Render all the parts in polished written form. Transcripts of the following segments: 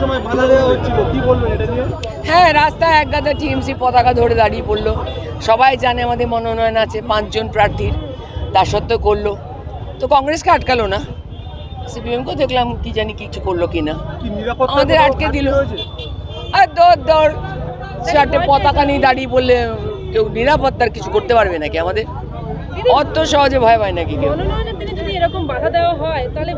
সময় বাধা দেওয়া হচ্ছিল, কি বলবেন এটা নিয়ে? হ্যাঁ, রাস্তায় এক গাদা টিএমসি পতাকা ধরে দাঁড়িয়ে পড়লো। সবাই জানে আমাদের মনোনয়ন আছে 5 জন প্রার্থীর, তা সত্ত্বেও করলো। তো কংগ্রেসকে আটকালো না, সিপিএমকেও দেখলাম কি জানি কিছু করলো কিনা, কি নিরাপত্তা আমাদের আটকে দিল। আর দর চারটে পতাকা নিয়ে দাঁড়িয়ে বললে কেউ নিরাপত্তার কিছু করতে পারবে নাকি আমাদের? অত সহজে ভয় পায় নাকি কেউ? মনোনয়নের দিনে যদি এরকম বাধা দেওয়া হয় তাহলে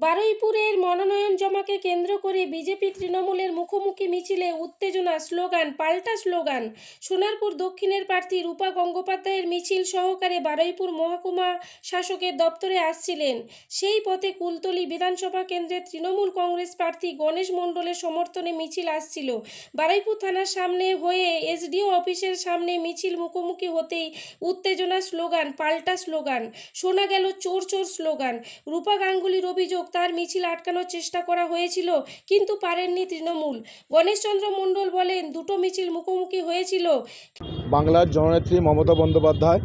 বারুইপুরের মনোনয়ন জমাকে কেন্দ্র করে বিজেপি তৃণমূলের মুখোমুখি মিছিলে উত্তেজনা, স্লোগান পাল্টা স্লোগান। সোনারপুর দক্ষিণের প্রার্থী রূপা গঙ্গোপাধ্যায়ের মিছিল সহকারে বারুইপুর মহকুমা শাসকের দপ্তরে আসছিলেন। সেই পথে কুলতলি বিধানসভা কেন্দ্রের তৃণমূল কংগ্রেস প্রার্থী গণেশ মণ্ডলের সমর্থনে মিছিল আসছিল। বারুইপুর থানার সামনে হয়ে এসডিও অফিসের সামনে মিছিল মুখোমুখি হতেই উত্তেজনা, স্লোগান পাল্টা স্লোগান। শোনা গেল চোর চোর স্লোগান। রূপা গাঙ্গুলির অভিযোগ, তার মিছিল আটকানোর চেষ্টা করা হয়েছিল কিন্তু পারেননি তৃণমূল। গণেশচন্দ্র মণ্ডল বলেন, দুটো মিছিল মুখোমুখি হয়েছিল। বাংলার জননেত্রী মমতা বন্দ্যোপাধ্যায়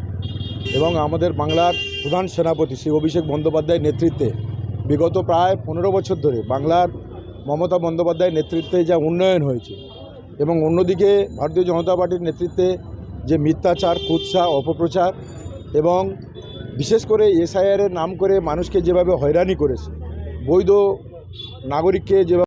এবং আমাদের বাংলার প্রধান সেনাপতি শ্রী অভিষেক বন্দ্যোপাধ্যায়ের নেতৃত্বে বিগত প্রায় 15 বছর ধরে বাংলার মমতা বন্দ্যোপাধ্যায়ের নেতৃত্বে যা উন্নয়ন হয়েছে এবং অন্যদিকে ভারতীয় জনতা পার্টির নেতৃত্বে যে মিথ্যাচার, কুৎসা, অপপ্রচার এবং বিশেষ করে এসআইআরের নাম করে মানুষকে যেভাবে হয়রানি করেছে, বৈধ নাগরিককে যেভাবে